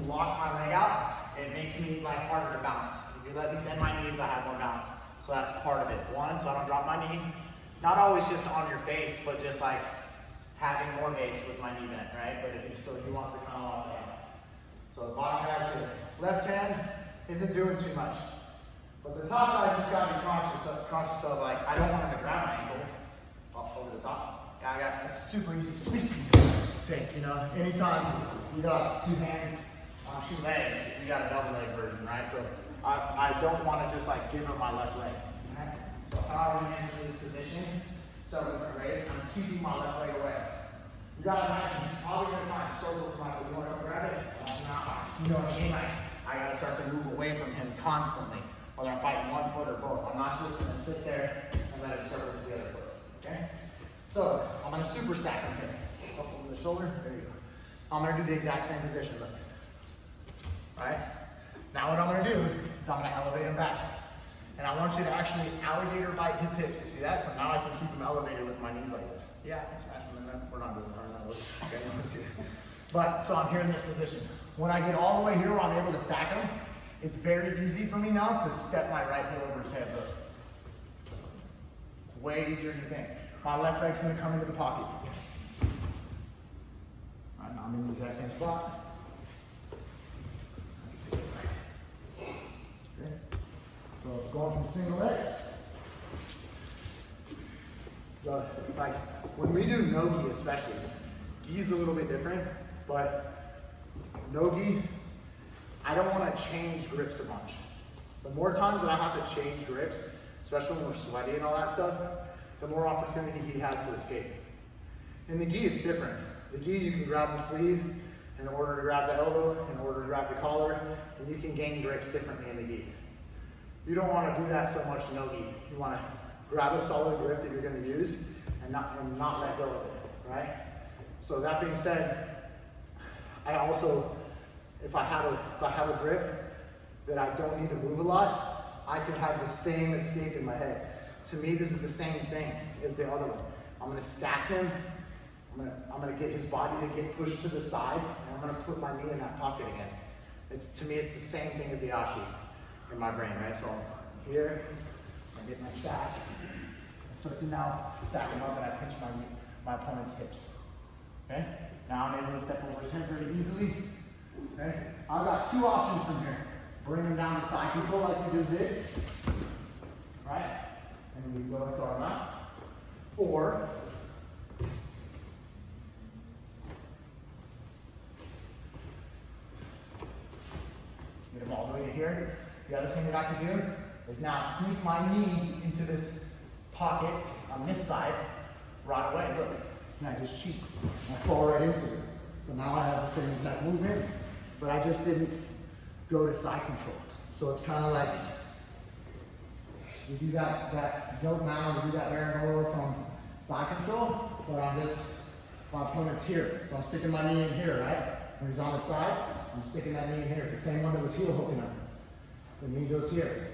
lock my leg out, it makes me like harder to balance. If you let me bend my knees, I have more balance. So that's part of it. One, so I don't drop my knee. Not always just on your base, but just like having more base with my knee bent, right? But so he wants to kind of lock that out. So the bottom guy's here. Left hand isn't doing too much. But the top guy just gotta be conscious of like, I don't want him to grab my ankle over the top. I got a super easy sweep take, you know. Anytime you got two hands on two legs, you got a double leg version, right? So I don't want to just like give him my left leg. Okay? So how I manage this position, several different ways. I'm keeping my left leg away. You gotta imagine he's probably gonna try and circle to my you want to grab it? You know what I mean? I gotta start to move away from him constantly, whether I'm fighting one foot or both. I'm not just gonna sit there and let him circle to the other foot. Okay? So I'm gonna super stack him here. Up over the shoulder. There you go. I'm gonna do the exact same position, look. Right? Now what I'm gonna do is I'm gonna elevate him back. And I want you to actually alligator bite his hips. You see that? So now I can keep him elevated with my knees like this. Yeah, smash him in that. We're not doing that. Okay, that's good. But so I'm here in this position. When I get all the way here where I'm able to stack him, it's very easy for me now to step my right foot over his head. Look. It's way easier than you think. My left leg's gonna come into the pocket. All right, now I'm in the exact same spot. Okay. So going from single X. So like when we do no-gi especially, gi's a little bit different, but no-gi, I don't want to change grips a bunch. The more times that I have to change grips, especially when we're sweaty and all that stuff, the more opportunity he has to escape. In the gi, it's different. The gi, you can grab the sleeve in order to grab the elbow, in order to grab the collar, and you can gain grips differently in the gi. You don't want to do that so much no gi. You want to grab a solid grip that you're going to use and not let go of it, right? So that being said, I also, if I have a grip that I don't need to move a lot, I can have the same escape in my head. To me, this is the same thing as the other one. I'm gonna stack him. I'm gonna get his body to get pushed to the side, and I'm gonna put my knee in that pocket again. To me, it's the same thing as the ashi in my brain, right? So I'm here, I get my stack. I start to now stack him up, and I pinch my opponent's hips. Okay? Now I'm able to step over his head very easily. Okay? I've got two options from here. Bring him down to side control like we just did. Right? And we go into our mount. Or get him all the way to here. The other thing that I can do is now sneak my knee into this pocket on this side right away. Look. And I just cheat. I fall right into it. So now I have the same exact movement, but I just didn't go to side control. So it's kind of like you do that yoke mount, you do that air and roll from side control, but I'm just, my opponent's here. So I'm sticking my knee in here, right? When he's on the side, I'm sticking that knee in here. The same one that was heel hooking up. The knee goes here.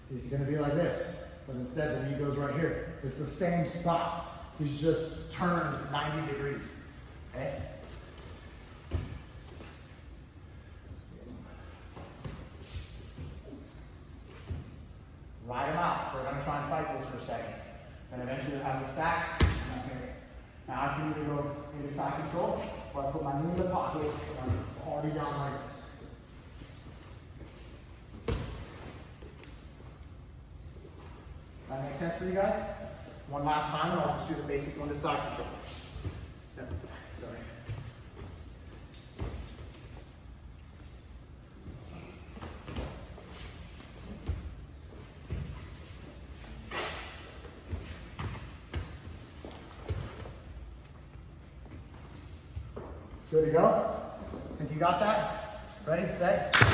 He's gonna be like this, but instead the knee goes right here. It's the same spot. He's just turned 90 degrees, okay? Ride him out. We're gonna try and fight this for a second. Then eventually we'll have the stack, and I'm here. Now I can either go into side control, or I put my knee in the pocket, and I'm already down like this. That make sense for you guys? One last time, and I'll just do the basic one to side control. Yep. Sorry. Good to go? Think you got that? Ready, set?